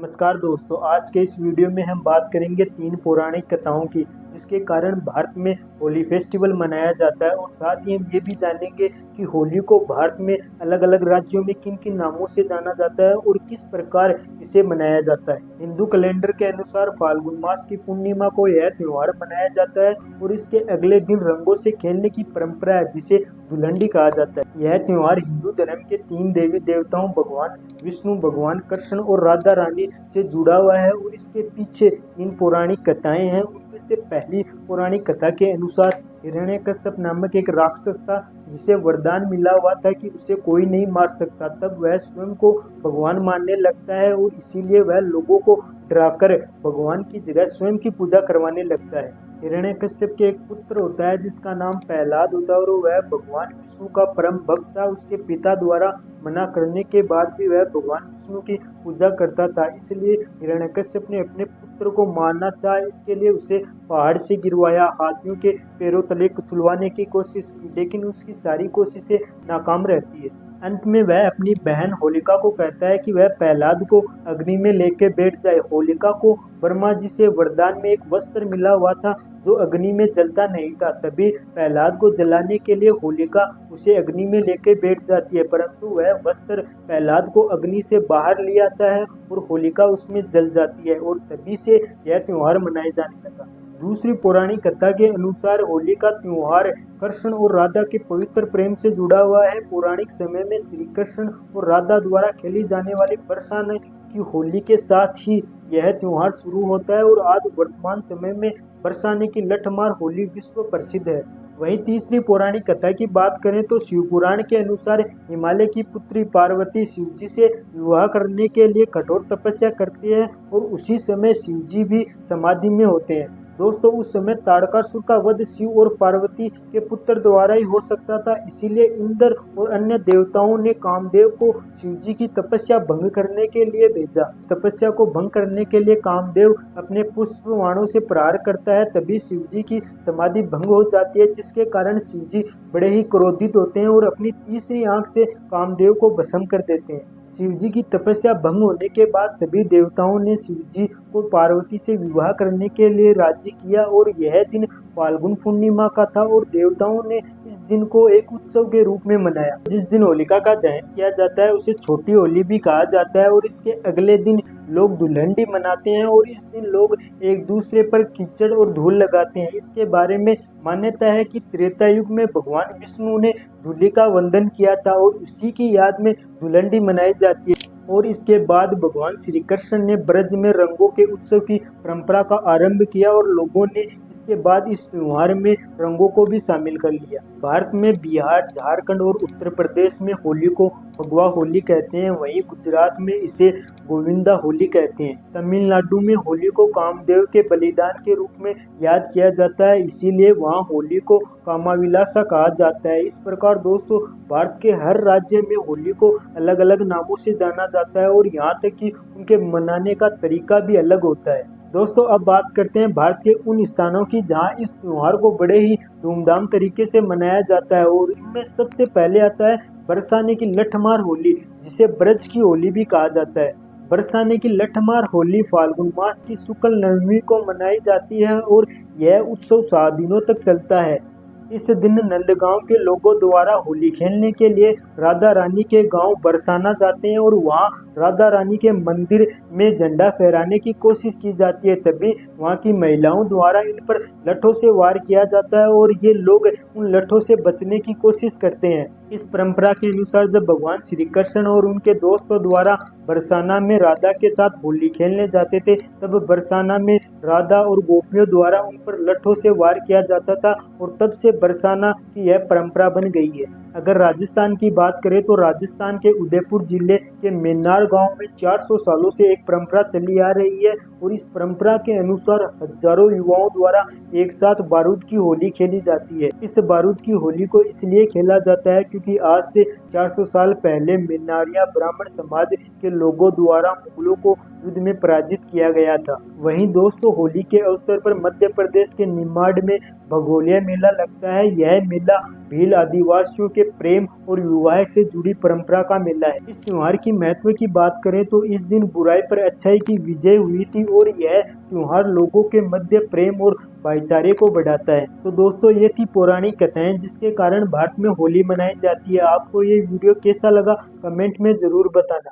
नमस्कार दोस्तों, आज के इस वीडियो में हम बात करेंगे 3 पौराणिक कथाओं की जिसके कारण भारत में होली फेस्टिवल मनाया जाता है और साथ ही हम ये भी जानेंगे कि होली को भारत में अलग अलग राज्यों में किन किन नामों से जाना जाता है और किस प्रकार इसे मनाया जाता है। हिंदू कैलेंडर के अनुसार फाल्गुन मास की पूर्णिमा को यह त्योहार मनाया जाता है और इसके अगले दिन रंगों से खेलने की परंपरा है जिसे धुलंडी कहा जाता है। यह त्योहार हिंदू धर्म के 3 देवी देवताओं भगवान विष्णु, भगवान कृष्ण और राधा रानी से जुड़ा हुआ है और इसके पीछे 3 पौराणिक कथाएं हैं। उनमें से पहली पौराणिक कथा के अनुसार हिरण्यकश्यप नामक एक राक्षस था जिसे वरदान मिला हुआ था कि उसे कोई नहीं मार सकता। तब वह स्वयं को भगवान मानने लगता है और इसीलिए वह लोगों को डराकर भगवान की जगह स्वयं की पूजा करवाने लगता है। हिरण्यकश्यप के एक पुत्र होता है जिसका नाम प्रहलाद होता है और वह भगवान विष्णु का परम भक्त था। उसके पिता द्वारा मना करने के बाद भी वह भगवान विष्णु की पूजा करता था, इसलिए हिरण्यकश्यप ने अपने पुत्र को मारना चाहा। इसके लिए उसे पहाड़ से गिरवाया, हाथियों के पैरों तले कुचलवाने की कोशिश की, लेकिन उसकी सारी कोशिशें नाकाम रहती है। अंत में वह अपनी बहन होलिका को कहता है कि वह प्रहलाद को अग्नि में लेकर बैठ जाए। होलिका को ब्रह्मा जी से वरदान में एक वस्त्र मिला हुआ था जो अग्नि में जलता नहीं था। तभी प्रहलाद को जलाने के लिए होलिका उसे अग्नि में लेकर बैठ जाती है, परंतु वह वस्त्र प्रहलाद को अग्नि से बाहर ले आता है और होलिका उसमें जल जाती है और तभी से यह त्योहार मनाए जाने लगा। दूसरी पौराणिक कथा के अनुसार होली का त्योहार कृष्ण और राधा के पवित्र प्रेम से जुड़ा हुआ है। पौराणिक समय में श्री कृष्ण और राधा द्वारा खेली जाने वाली बरसाने की होली के साथ ही यह त्योहार शुरू होता है और आज वर्तमान समय में बरसाने की लठमार होली विश्व प्रसिद्ध है। वहीं तीसरी पौराणिक कथा की बात करें तो शिव पुराण के अनुसार हिमालय की पुत्री पार्वती शिवजी से विवाह करने के लिए कठोर तपस्या करती है और उसी समय शिवजी भी समाधि में होते हैं। दोस्तों, उस समय ताड़कासुर का वध शिव और पार्वती के पुत्र द्वारा ही हो सकता था, इसीलिए इंद्र और अन्य देवताओं ने कामदेव को शिवजी की तपस्या भंग करने के लिए भेजा। तपस्या को भंग करने के लिए कामदेव अपने पुष्प बाणों से प्रहार करता है, तभी शिवजी की समाधि भंग हो जाती है, जिसके कारण शिवजी बड़े ही क्रोधित होते हैं और अपनी तीसरी आंख से कामदेव को भस्म कर देते हैं। शिवजी की तपस्या भंग होने के बाद सभी देवताओं ने शिवजी को पार्वती से विवाह करने के लिए राजी किया और यह दिन फाल्गुन पूर्णिमा का था और देवताओं ने इस दिन को एक उत्सव के रूप में मनाया। जिस दिन होलिका का दहन किया जाता है उसे छोटी होली भी कहा जाता है और इसके अगले दिन लोग धुलंडी मनाते हैं और इस दिन लोग एक दूसरे पर कीचड़ और धूल लगाते हैं। इसके बारे में मान्यता है कि त्रेता युग में भगवान विष्णु ने धूलि का वंदन किया था और उसी की याद में धुलंडी मनाई जाती है और इसके बाद भगवान श्री कृष्ण ने ब्रज में रंगों के उत्सव की परंपरा का आरंभ किया और लोगों ने इसके बाद इस त्योहार में रंगों को भी शामिल कर लिया। भारत में बिहार, झारखंड और उत्तर प्रदेश में होली को फगुआ होली कहते हैं, वहीं गुजरात में इसे गोविंदा होली कहते हैं। तमिलनाडु में होली को कामदेव के बलिदान के रूप में याद किया जाता है, इसीलिए वहाँ होली को कामाविलासा कहा जाता है। इस प्रकार दोस्तों, भारत के हर राज्य में होली को अलग अलग नामों से जाना जाता है और यहाँ तक कि उनके मनाने का तरीका भी अलग होता है। दोस्तों, अब बात करते हैं भारत के उन स्थानों की जहाँ इस त्योहार को बड़े ही धूमधाम तरीके से मनाया जाता है और इनमें सबसे पहले आता है बरसाने की लठमार होली, जिसे ब्रज की होली भी कहा जाता है। बरसाने की लठमार होली फाल्गुन मास की शुक्ल नवमी को मनाई जाती है और यह उत्सव 7 दिनों तक चलता है। इस दिन नंदगांव के लोगों द्वारा होली खेलने के लिए राधा रानी के गांव बरसाना जाते हैं और वहां राधा रानी के मंदिर में झंडा फहराने की कोशिश की जाती है। तभी वहां की महिलाओं द्वारा इन पर लठों से वार किया जाता है और ये लोग उन लठों से बचने की कोशिश करते हैं। इस परंपरा के अनुसार जब भगवान श्री कृष्ण और उनके दोस्तों द्वारा बरसाना में राधा के साथ होली खेलने जाते थे, तब बरसाना में राधा और गोपियों द्वारा उन पर लठों से वार किया जाता था और तब से बरसाना की यह परंपरा बन गई है। अगर राजस्थान की बात करें तो राजस्थान के उदयपुर जिले के मेन्नार गांव में 400 सालों से एक परंपरा चली आ रही है और इस परंपरा के अनुसार हजारों युवाओं द्वारा एक साथ बारूद की होली खेली जाती है। इस बारूद की होली को इसलिए खेला जाता है क्योंकि आज से 400 साल पहले मेन्नारिया ब्राह्मण समाज के लोगों द्वारा मुगलों को युद्ध में पराजित किया गया था। वहीं दोस्तों, होली के अवसर पर मध्य प्रदेश के निमाड़ में भगोलिया मेला लगता है। यह मेला भील आदिवासियों के प्रेम और विवाह से जुड़ी परंपरा का मेला है। इस त्योहार की महत्व की बात करें तो इस दिन बुराई पर अच्छाई की विजय हुई थी और यह त्योहार लोगों के मध्य प्रेम और भाईचारे को बढ़ाता है। तो दोस्तों ये थी पौराणिक कथाएं जिसके कारण भारत में होली मनाई जाती है। आपको ये वीडियो कैसा लगा कमेंट में जरूर बताना।